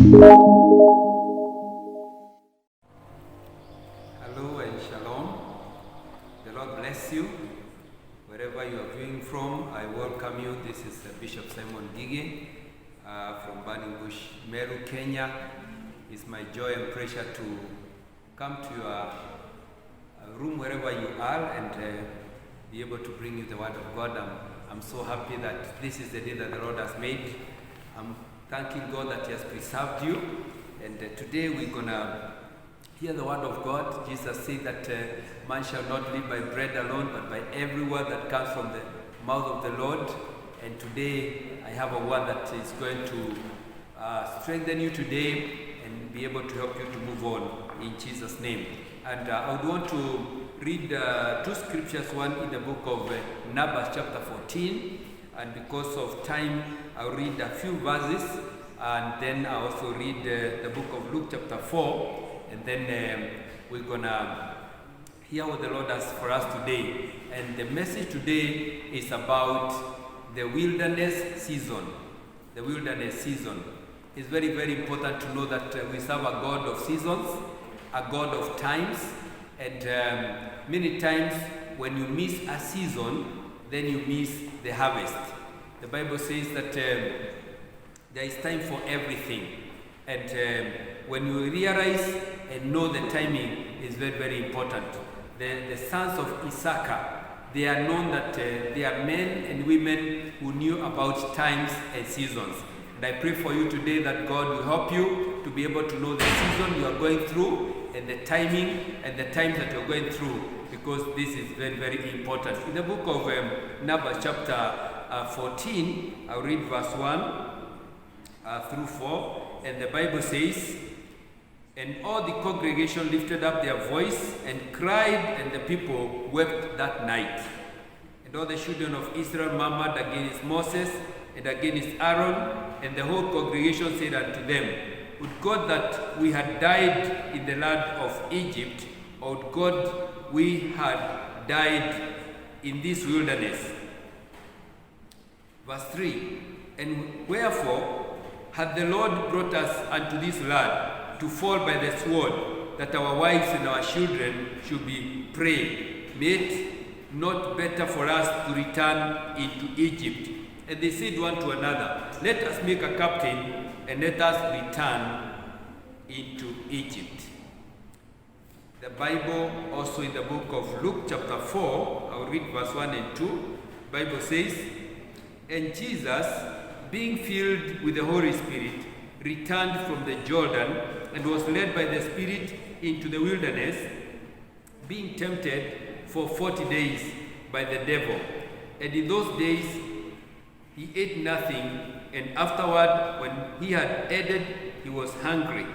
Hello and shalom. The Lord bless you. Wherever you are viewing from, I welcome you. This is Bishop Simon Gige from Burning Bush, Meru, Kenya. It's my joy and pleasure to come to your room wherever you are and be able to bring you the word of God. I'm so happy that this is the day that the Lord has made. I'm thanking God that He has preserved you. And today we're going to hear the word of God. Jesus said that man shall not live by bread alone, but by every word that comes from the mouth of the Lord. And today I have a word that is going to strengthen you today and be able to help you to move on in Jesus' name. And I would want to read two scriptures, one in the book of Numbers chapter 14. And because of time, I'll read a few verses. And then I also read the book of Luke chapter 4. And then we're going to hear what the Lord has for us today. And the message today is about the wilderness season. The wilderness season. It's very, very important to know that we serve a God of seasons, a God of times. And many times when you miss a season, then you miss the harvest. The Bible says that there is time for everything. And when you realize and know the timing is very, very important. The sons of Issachar, they are known that they are men and women who knew about times and seasons. And I pray for you today that God will help you to be able to know the season you are going through and the timing and the times that you're going through, because this is very, very important. In the book of Numbers chapter 14, I'll read verse 1 through 4. And the Bible says, "And all the congregation lifted up their voice and cried, and the people wept that night. And all the children of Israel murmured against Moses and against Aaron, and the whole congregation said unto them, Would God that we had died in the land of Egypt, or would God we had died in this wilderness?" Verse 3, "And wherefore hath the Lord brought us unto this land, to fall by the sword, that our wives and our children should be prey? Made it not better for us to return into Egypt? And they said one to another, Let us make a captain, and let us return into Egypt." The Bible also in the book of Luke chapter 4, I'll read verse 1 and 2. The Bible says, "And Jesus, being filled with the Holy Spirit, returned from the Jordan, and was led by the Spirit into the wilderness, being tempted for 40 days by the devil. And in those days he ate nothing, and afterward, when he had eaten, he was hungry."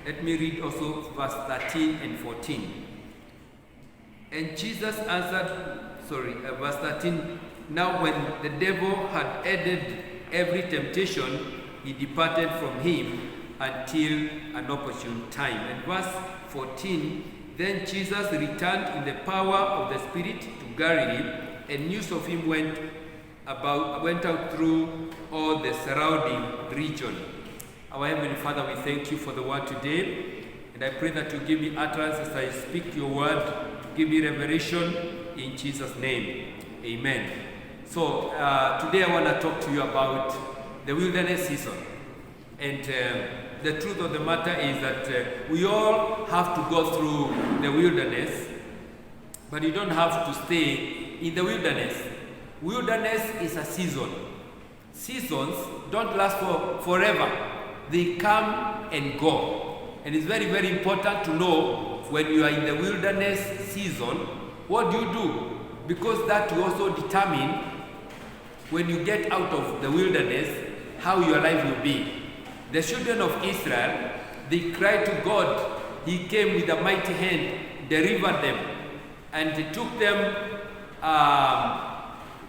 Let me read also verse 13 and 14. "And Jesus answered," verse 13, "Now when the devil had added every temptation, he departed from him until an opportune time." And verse 14, "Then Jesus returned in the power of the Spirit to Galilee, and news of him went out through all the surrounding region." Our Heavenly Father, we thank you for the word today, and I pray that you give me utterance as I speak your word. Give me revelation in Jesus' name. Amen. So today I want to talk to you about the wilderness season. And the truth of the matter is that we all have to go through the wilderness, but you don't have to stay in the wilderness. Wilderness is a season. Seasons don't last forever. They come and go. And it's very, very important to know when you are in the wilderness season, what do you do? Because that will also determine when you get out of the wilderness, how your life will be. The children of Israel, they cried to God. He came with a mighty hand, delivered them, and he took them,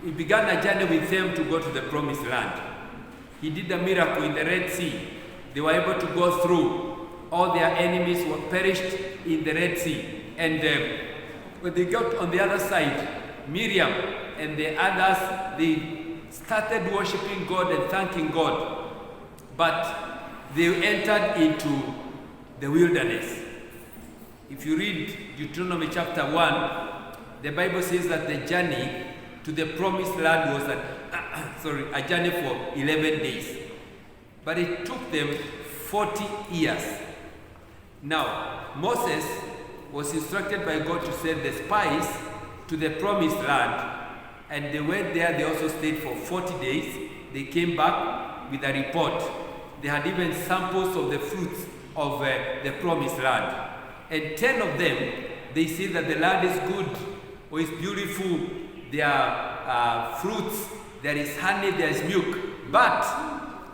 he began a journey with them to go to the promised land. He did a miracle in the Red Sea. They were able to go through. All their enemies were perished in the Red Sea. And when they got on the other side, Miriam and the others, they started worshiping God and thanking God. But they entered into the wilderness. If you read Deuteronomy chapter 1, the Bible says that the journey to the promised land was a journey for 11 days. But it took them 40 years. Now, Moses was instructed by God to send the spies to the promised land, and they went there. They also stayed for 40 days. They came back with a report. They had even samples of the fruits of the promised land. And 10 of them, they say that the land is good or is beautiful. There are fruits, there is honey, there is milk. But,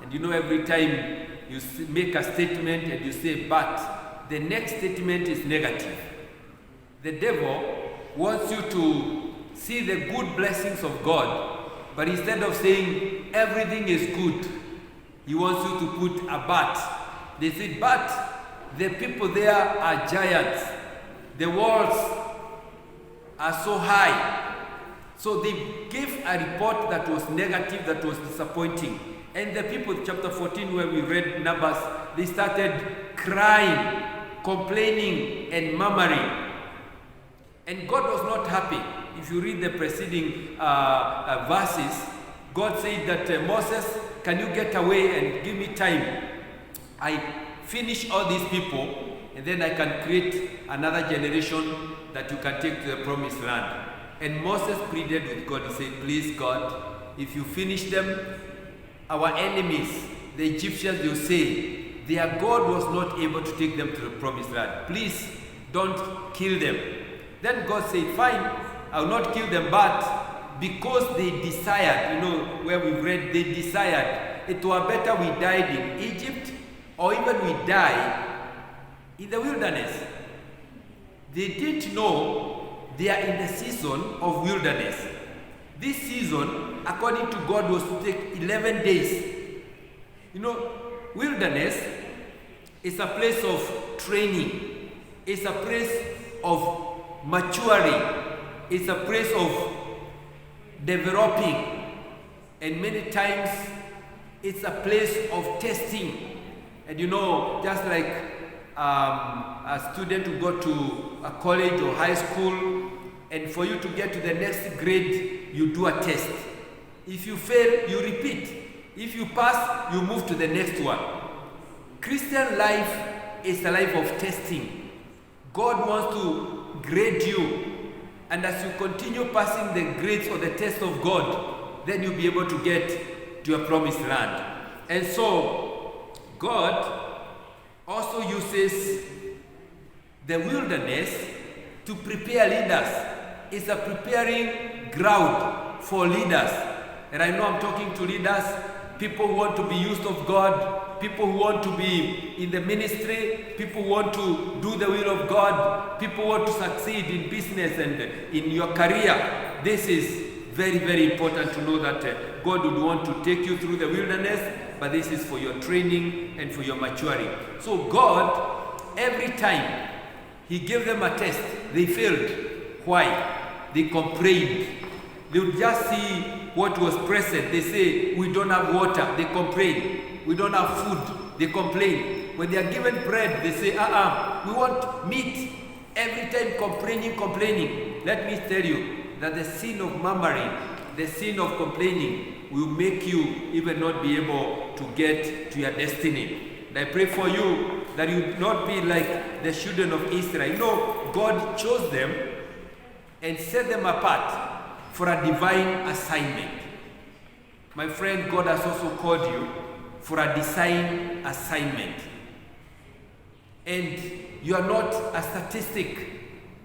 and you know, every time you make a statement and you say but, the next statement is negative. The devil wants you to see the good blessings of God, but instead of saying everything is good, he wants you to put a but. They said, but the people there are giants. The walls are so high. So they gave a report that was negative, that was disappointing. And the people, chapter 14, where we read Numbers, they started crying, complaining, and murmuring. And God was not happy. If you read the preceding verses, God said that Moses, can you get away and give me time? I finish all these people, and then I can create another generation that you can take to the promised land. And Moses pleaded with God. He said, please God, if you finish them, our enemies, the Egyptians, they'll say, their God was not able to take them to the promised land. Please don't kill them. Then God said, fine, I will not kill them, but because they desired, you know, where we read, they desired, it were better we died in Egypt, or even we die in the wilderness. They didn't know they are in the season of wilderness. This season, according to God, was to take 11 days. You know, wilderness is a place of training. It's a place of maturing. It's a place of developing. And many times, it's a place of testing. And you know, just like a student who go to a college or high school, and for you to get to the next grade, you do a test. If you fail, you repeat. If you pass, you move to the next one. Christian life is a life of testing. God wants to grade you, and as you continue passing the grades or the test of God, then you'll be able to get to your promised land. And so, God also uses the wilderness to prepare leaders. It's a preparing ground for leaders. And I know I'm talking to leaders, people who want to be used of God, people who want to be in the ministry, people who want to do the will of God, people who want to succeed in business and in your career. This is very, very important to know that God would want to take you through the wilderness, but this is for your training and for your maturing. So God, every time He gave them a test, they failed. Why? They complained. They would just see what was present. They say, we don't have water. They complain. We don't have food. They complain. When they are given bread, they say, we want meat. Every time complaining. Let me tell you that the sin of murmuring, the sin of complaining will make you even not be able to get to your destiny. And I pray for you that you not be like the children of Israel. You know, God chose them and set them apart for a divine assignment. My friend, God has also called you for a design assignment. And you are not a statistic.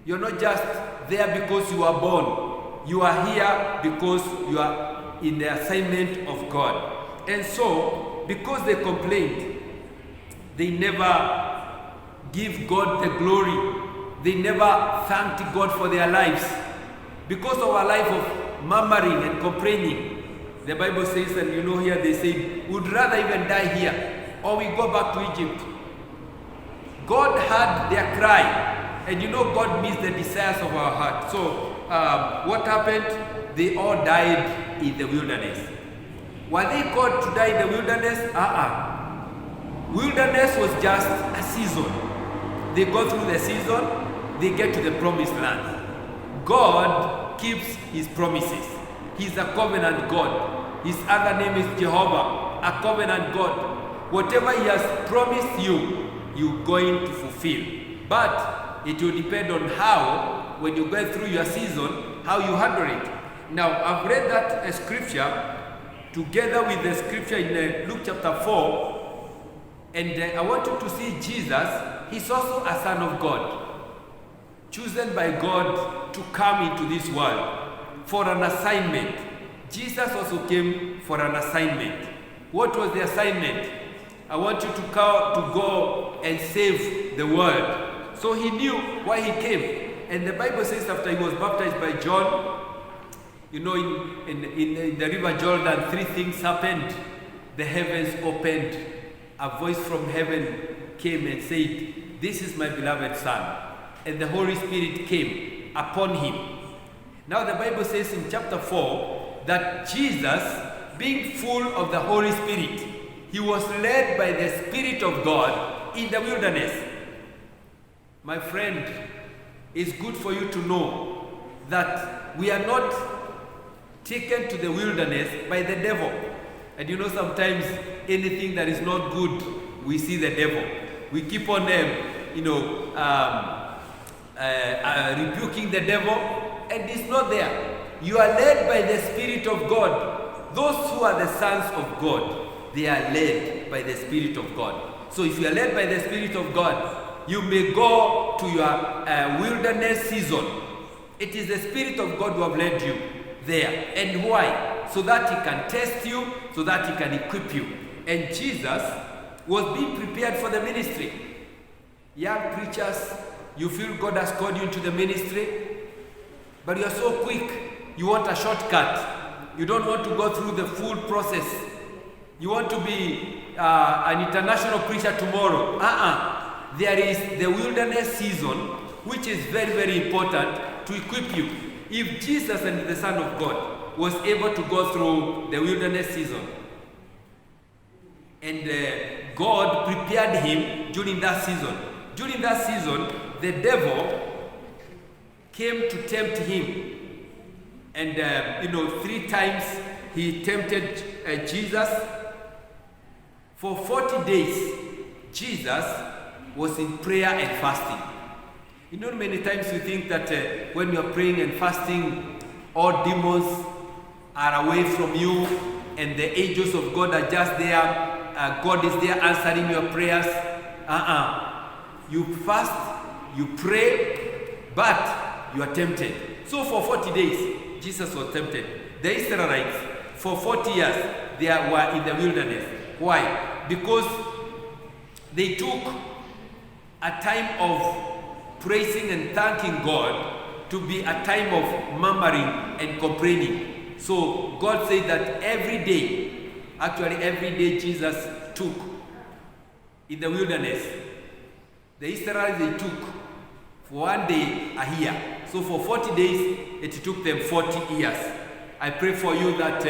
You are not just there because you are born. You are here because you are in the assignment of God. And so, because they complained, they never give God the glory. They never thanked God for their lives. Because of a life of murmuring and complaining, the Bible says, and you know here they say, we'd rather even die here, or we go back to Egypt. God heard their cry, and you know God meets the desires of our heart. So, what happened? They all died in the wilderness. Were they called to die in the wilderness? Wilderness was just a season. They go through the season, they get to the promised land. God keeps his promises. He's a covenant God. His other name is Jehovah, a covenant God. Whatever he has promised you, you're going to fulfill. But it will depend on how, when you go through your season, how you handle it. Now, I've read that scripture together with the scripture in Luke chapter 4, and I want you to see Jesus. He's also a son of God, chosen by God to come into this world for an assignment. Jesus also came for an assignment. What was the assignment? I want you to go and save the world. So he knew why he came. And the Bible says after he was baptized by John, you know, in the river Jordan, three things happened. The heavens opened. A voice from heaven came and said, "This is my beloved son." And the Holy Spirit came upon him. Now the Bible says in chapter 4 that Jesus, being full of the Holy Spirit, he was led by the Spirit of God in the wilderness. My friend, it's good for you to know that we are not taken to the wilderness by the devil. And you know, sometimes anything that is not good, we see the devil. We keep on rebuking the devil, and it's not there. You are led by the Spirit of God. Those who are the sons of God, they are led by the Spirit of God. So if you are led by the Spirit of God, you may go to your wilderness season. It is the Spirit of God who have led you there. And why? So that he can test you, so that he can equip you. And Jesus was being prepared for the ministry. Young preachers, you feel God has called you into the ministry, but you are so quick. You want a shortcut. You don't want to go through the full process. You want to be an international preacher tomorrow. There is the wilderness season, which is very, very important to equip you. If Jesus and the Son of God was able to go through the wilderness season, and God prepared him during that season. During that season, the devil came to tempt him. And 3 times he tempted Jesus. For 40 days, Jesus was in prayer and fasting. You know, many times you think that when you're praying and fasting, all demons are away from you and the angels of God are just there. God is there answering your prayers. You fast, you pray, but you are tempted. So for 40 days, Jesus was tempted. The Israelites, for 40 years, they were in the wilderness. Why? Because they took a time of praising and thanking God to be a time of murmuring and complaining. So God said that every day Jesus took in the wilderness. The Israelites, they took for one day a year. So for 40 days, it took them 40 years. I pray for you that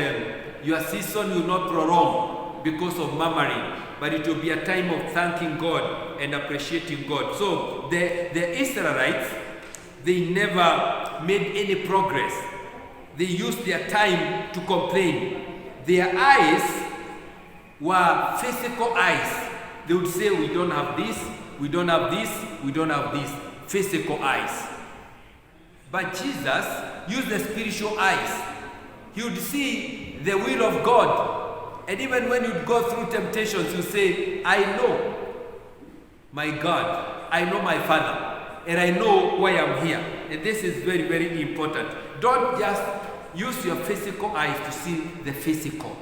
your season will not prolong because of murmuring, but it will be a time of thanking God and appreciating God. So the Israelites, they never made any progress. They used their time to complain. Their eyes were physical eyes. They would say, we don't have this, we don't have this, we don't have this. Physical eyes. But Jesus used the spiritual eyes. He would see the will of God. And even when you'd go through temptations, you say, I know my God, I know my Father, and I know why I'm here. And this is very, very important. Don't just use your physical eyes to see the physical.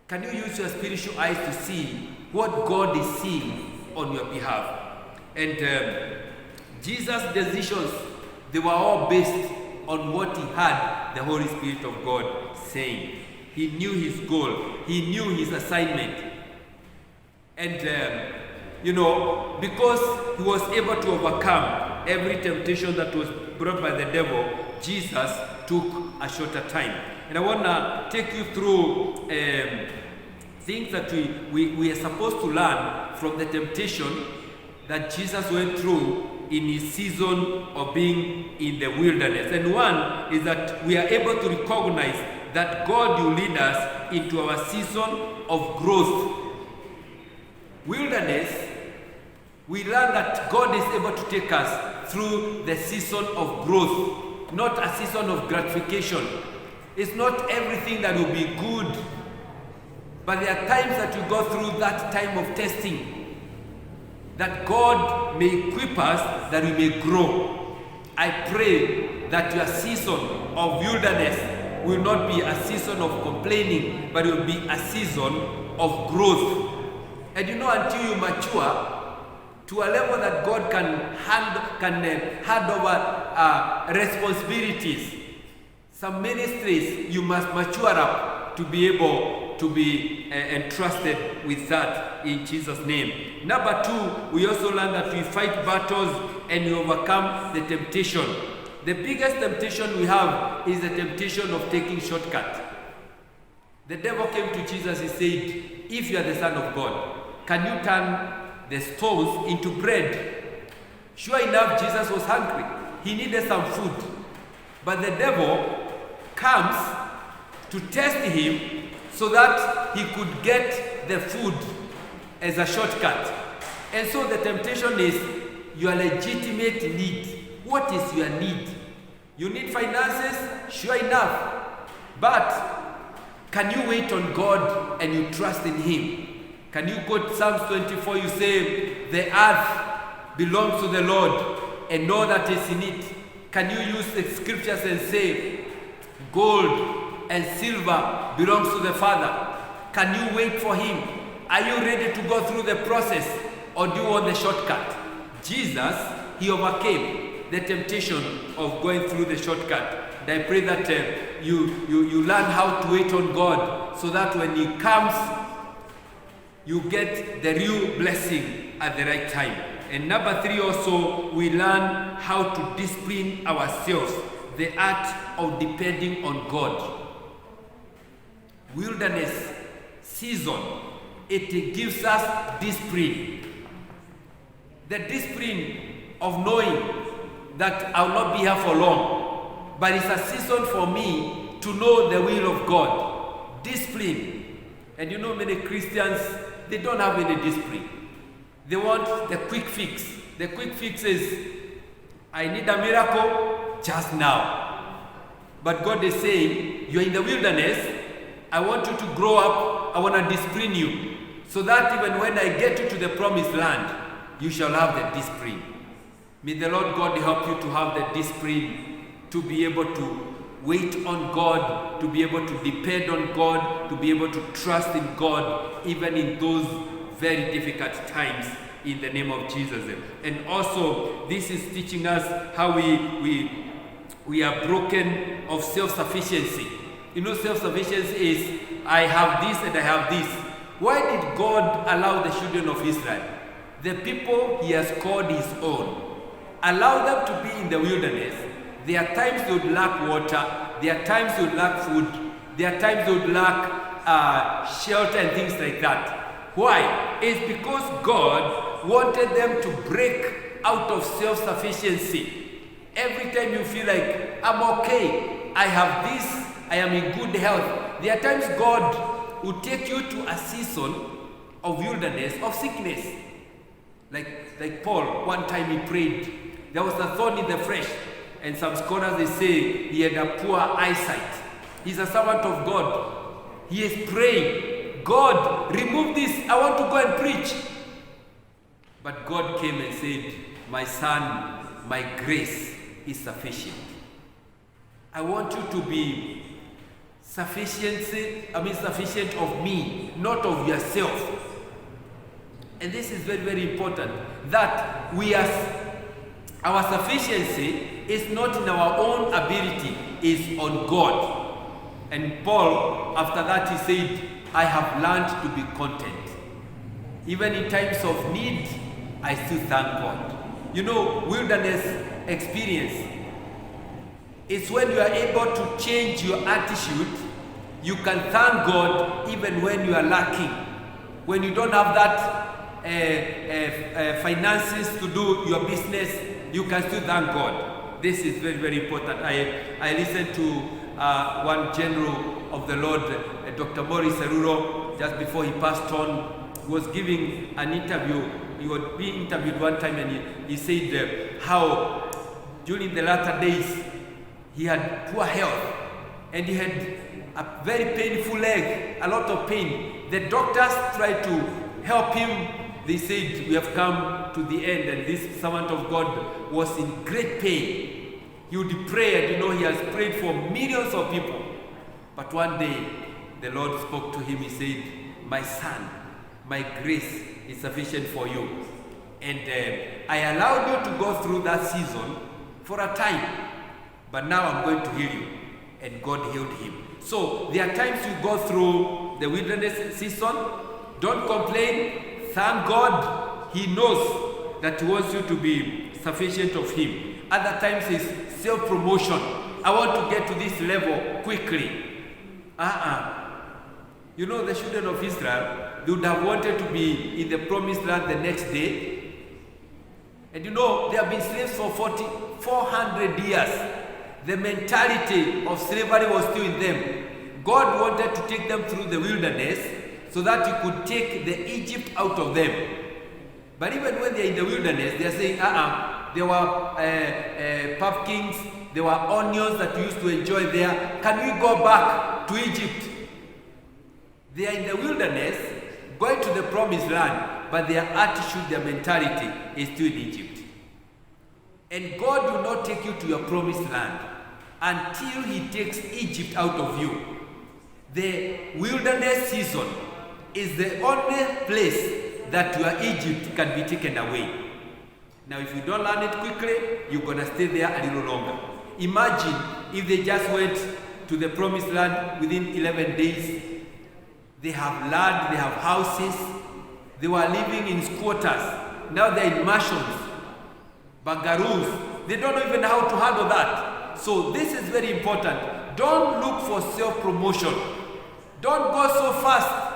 Can you use your spiritual eyes to see what God is seeing on your behalf? And Jesus' decisions, they were all based on what he had the Holy Spirit of God saying. He knew his goal. He knew his assignment. And, because he was able to overcome every temptation that was brought by the devil, Jesus took a shorter time. And I want to take you through things that we are supposed to learn from the temptation that Jesus went through in his season of being in the wilderness. And one is that we are able to recognize that God will lead us into our season of growth. Wilderness, we learn that God is able to take us through the season of growth, not a season of gratification. It's not everything that will be good, but there are times that you go through that time of testing, that God may equip us, that we may grow. I pray that your season of wilderness will not be a season of complaining, but it will be a season of growth. And you know, until you mature to a level that God can hand over responsibilities, some ministries, you must mature up to be able to be entrusted with that in Jesus' name. Number two, we also learn that we fight battles and we overcome the temptation. The biggest temptation we have is the temptation of taking shortcut. The devil came to Jesus, he said, if you are the Son of God, can you turn the stones into bread? Sure enough, Jesus was hungry. He needed some food. But the devil comes to test him so that he could get the food as a shortcut. And so the temptation is your legitimate need. What is your need? You need finances? Sure enough. But can you wait on God and you trust in him? Can you quote Psalms 24? You say, the earth belongs to the Lord and all that is in it. Can you use the scriptures and say, gold and silver belongs to the Father? Can you wait for him? Are you ready to go through the process, or do you want the shortcut? Jesus, he overcame the temptation of going through the shortcut. And I pray that you learn how to wait on God, so that when he comes, you get the real blessing at the right time. And number three also, we learn how to discipline ourselves, the art of depending on God. Wilderness season, it gives us discipline. The discipline of knowing that I will not be here for long, but it's a season for me to know the will of God. Discipline. And you know, many Christians, they don't have any discipline. They want the quick fix. The quick fix is, I need a miracle just now. But God is saying, you're in the wilderness, I want you to grow up, I want to discipline you, so that even when I get you to the promised land, you shall have the discipline. May the Lord God help you to have the discipline, to be able to wait on God, to be able to depend on God, to be able to trust in God, even in those very difficult times, in the name of Jesus. And also, this is teaching us how we are broken of self-sufficiency. You know, self-sufficiency is, I have this and I have this. Why did God allow the children of Israel, the people he has called his own, allow them to be in the wilderness? There are times they would lack water, there are times they would lack food, there are times they would lack shelter and things like that. Why? It's because God wanted them to break out of self-sufficiency. Every time you feel like, I'm okay, I have this, I am in good health. There are times God will take you to a season of wilderness, of sickness. Like Paul, one time he prayed, there was a thorn in the flesh. And some scholars, they say he had a poor eyesight. He's a servant of God. He is praying, God, remove this. I want to go and preach. But God came and said, my son, my grace is sufficient. I want you to be sufficient of me, not of yourself. And this is very, very important, that our sufficiency is not in our own ability, is on God. And Paul, after that, he said, I have learned to be content. Even in times of need, I still thank God. You know, wilderness experience is when you are able to change your attitude You can thank God even when you are lacking. When you don't have that finances to do your business, you can still thank God. This is very, very important. I listened to one general of the Lord, Dr. Maurice Seruro, just before he passed on. He was giving an interview. He was being interviewed one time, and he said how during the latter days he had poor health, and he had a very painful leg, a lot of pain. The doctors tried to help him. They said, we have come to the end, and this servant of God was in great pain. He would pray, and he has prayed for millions of people. But one day, the Lord spoke to him. He said, my son, my grace is sufficient for you. And I allowed you to go through that season for a time, but now I'm going to heal you. And God healed him. So there are times you go through the wilderness season. Don't complain. Thank God. He knows that He wants you to be sufficient of Him. Other times it's self-promotion. I want to get to this level quickly. The children of Israel, they would have wanted to be in the promised land the next day. And they have been slaves for 400 years. The mentality of slavery was still in them. God wanted to take them through the wilderness so that He could take the Egypt out of them. But even when they're in the wilderness, they're saying, there were pumpkins, there were onions that we used to enjoy there. Can we go back to Egypt? They are in the wilderness, going to the promised land, but their attitude, their mentality is still in Egypt. And God will not take you to your promised land until He takes Egypt out of you. The wilderness season is the only place that your Egypt can be taken away. Now, if you don't learn it quickly, you're going to stay there a little longer. Imagine if they just went to the promised land within 11 days. They have land, they have houses. They were living in squatters. Now they're in mansions, bangaroos. They don't know even how to handle that. So this is very important. Don't look for self-promotion. Don't go so fast.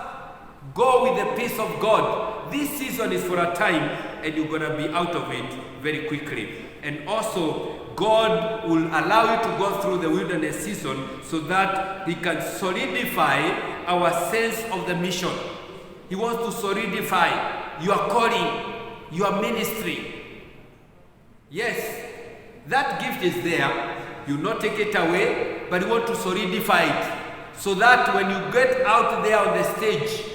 Go with the peace of God. This season is for a time, and you're going to be out of it very quickly. And also, God will allow you to go through the wilderness season so that He can solidify our sense of the mission. He wants to solidify your calling, your ministry. Yes, that gift is there. You not take it away, but you want to solidify it so that when you get out there on the stage,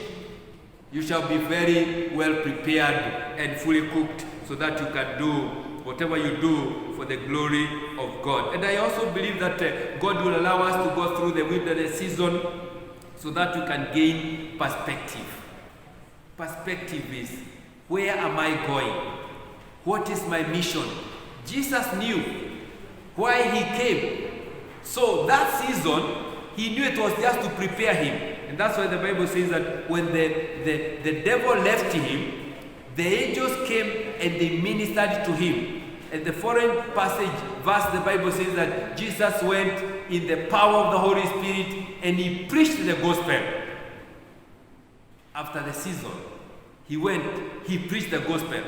you shall be very well prepared and fully cooked so that you can do whatever you do for the glory of God. And I also believe that God will allow us to go through the wilderness season so that you can gain perspective. Perspective is, where am I going? What is my mission? Jesus knew why He came. So that season, He knew it was just to prepare Him. And that's why the Bible says that when the devil left Him, the angels came and they ministered to Him. And the foreign passage verse, the Bible says that Jesus went in the power of the Holy Spirit and He preached the gospel. After the season, He went, He preached the gospel.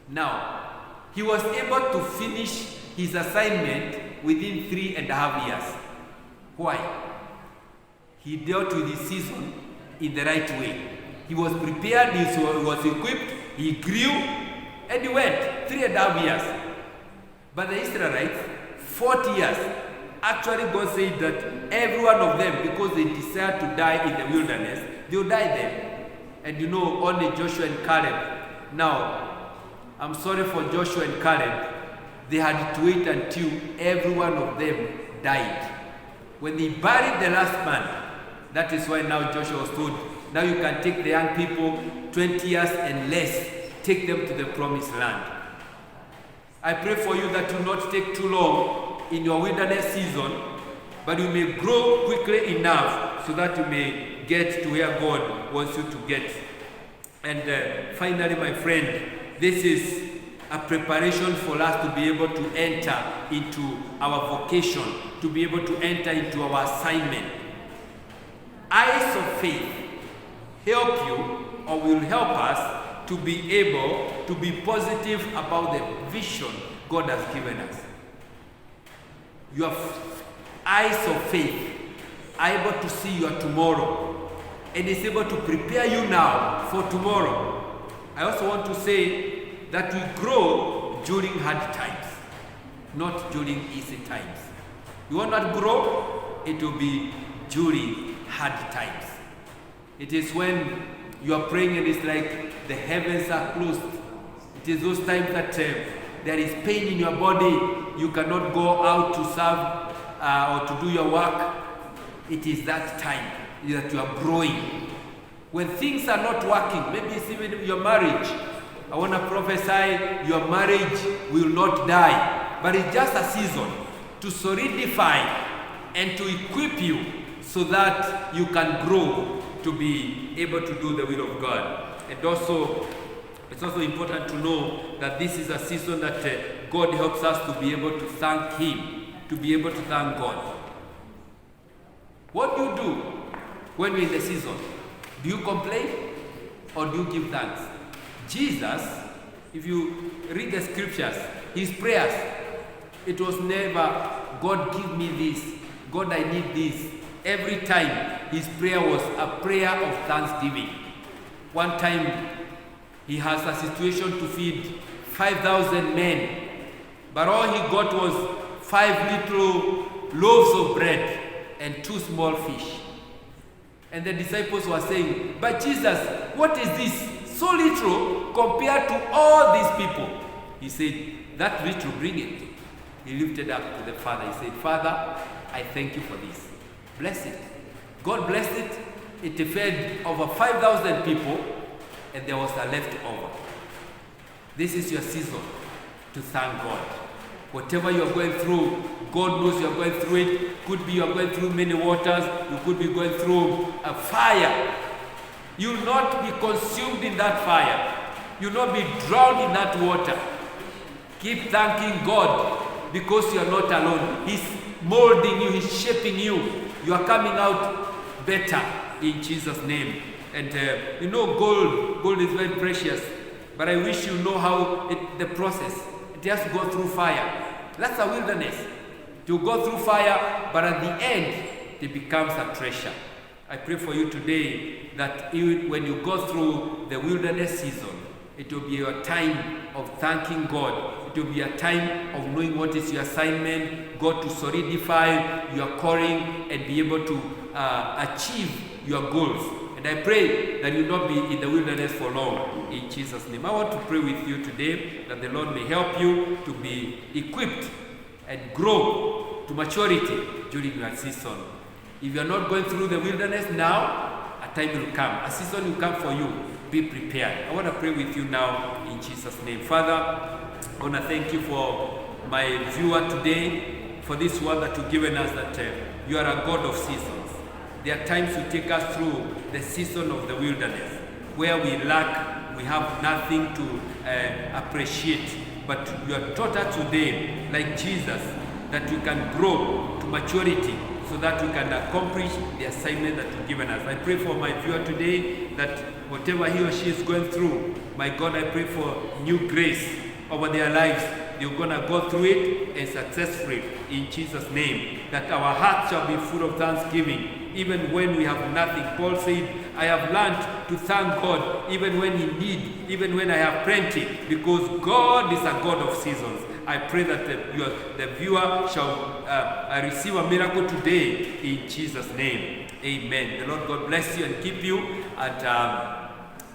Now, He was able to finish His assignment within 3.5 years. Why? He dealt with his season in the right way. He was prepared, he was equipped, he grew, and he went 3.5 years. But the Israelites, 40 years. Actually, God said that every one of them, because they decided to die in the wilderness, they will die there. And only Joshua and Caleb. Now, I'm sorry for Joshua and Caleb. They had to wait until every one of them died. When they buried the last man, that is why now Joshua was told, now you can take the young people 20 years and less, take them to the promised land. I pray for you that you not take too long in your wilderness season, but you may grow quickly enough so that you may get to where God wants you to get. And finally, my friend, this is a preparation for us to be able to enter into our vocation, to be able to enter into our assignment. eyes of faith help you, or will help us to be able to be positive about the vision God has given us. Your eyes of faith are able to see your tomorrow, and is able to prepare you now for tomorrow. I also want to say that we grow during hard times, not during easy times. You want to grow, it will be during hard times. It is when you are praying and it's like the heavens are closed. It is those times that there is pain in your body. You cannot go out to serve or to do your work. It is that time that you are growing. When things are not working, maybe it's even your marriage. I want to prophesy your marriage will not die, but it's just a season to solidify and to equip you so that you can grow to be able to do the will of God. And also, it's also important to know that this is a season that God helps us to be able to thank Him, to be able to thank God. What do you do when you're in the season? Do you complain or do you give thanks? Jesus, if you read the scriptures, his prayers, it was never, God give me this, God I need this. Every time his prayer was a prayer of thanksgiving. One time he has a situation to feed 5,000 men, but all he got was 5 little loaves of bread and 2 small fish. And the disciples were saying, but Jesus, what is this? So little compared to all these people. He said, that little, bring it. He lifted up to the Father. He said, Father, I thank you for this. Bless it. God blessed it. It fed over 5,000 people, and there was a leftover. This is your season to thank God. Whatever you are going through, God knows you are going through it. Could be you are going through many waters. You could be going through a fire. You will not be consumed in that fire. You will not be drowned in that water. Keep thanking God because you are not alone. He's molding you. He's shaping you. You are coming out better in Jesus' name. And you know, gold is very precious. But I wish you know how the process. It has to go through fire. That's a wilderness. To go through fire, but at the end, it becomes a treasure. I pray for you today that when you go through the wilderness season, it will be your time of thanking God. It will be a time of knowing what is your assignment, God to solidify your calling and be able to achieve your goals. And I pray that you will not be in the wilderness for long, in Jesus' name. I want to pray with you today that the Lord may help you to be equipped and grow to maturity during your season. If you are not going through the wilderness now, a time will come. A season will come for you. Be prepared. I want to pray with you now in Jesus' name. Father, I want to thank you for my viewer today, for this word that you've given us, that you are a God of seasons. There are times you take us through the season of the wilderness, where we lack, we have nothing to appreciate. But you are taught us today, like Jesus, that we can grow to maturity so that we can accomplish the assignment that you've given us. I pray for my viewer today that whatever he or she is going through, my God, I pray for new grace over their lives. You're going to go through it and successfully in Jesus' name. That our hearts shall be full of thanksgiving, even when we have nothing. Paul said, I have learned to thank God even when in need, even when I have plenty, because God is a God of seasons. I pray that the viewer shall receive a miracle today in Jesus' name. Amen. The Lord God bless you and keep you. And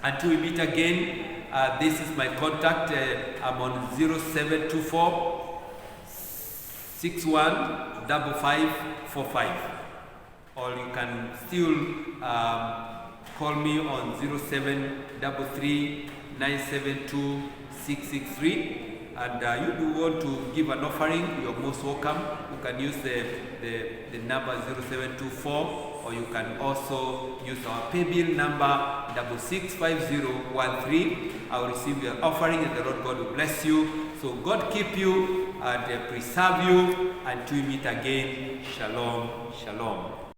until we meet again, this is my contact. I'm on 0724 615545. Or you can still call me on 0733 972 663. And you do want to give an offering, you're most welcome. You can use the number 0724, or you can also use our pay bill number 665013. I will receive your offering, and the Lord God will bless you. So God keep you and preserve you until we meet again. Shalom, shalom.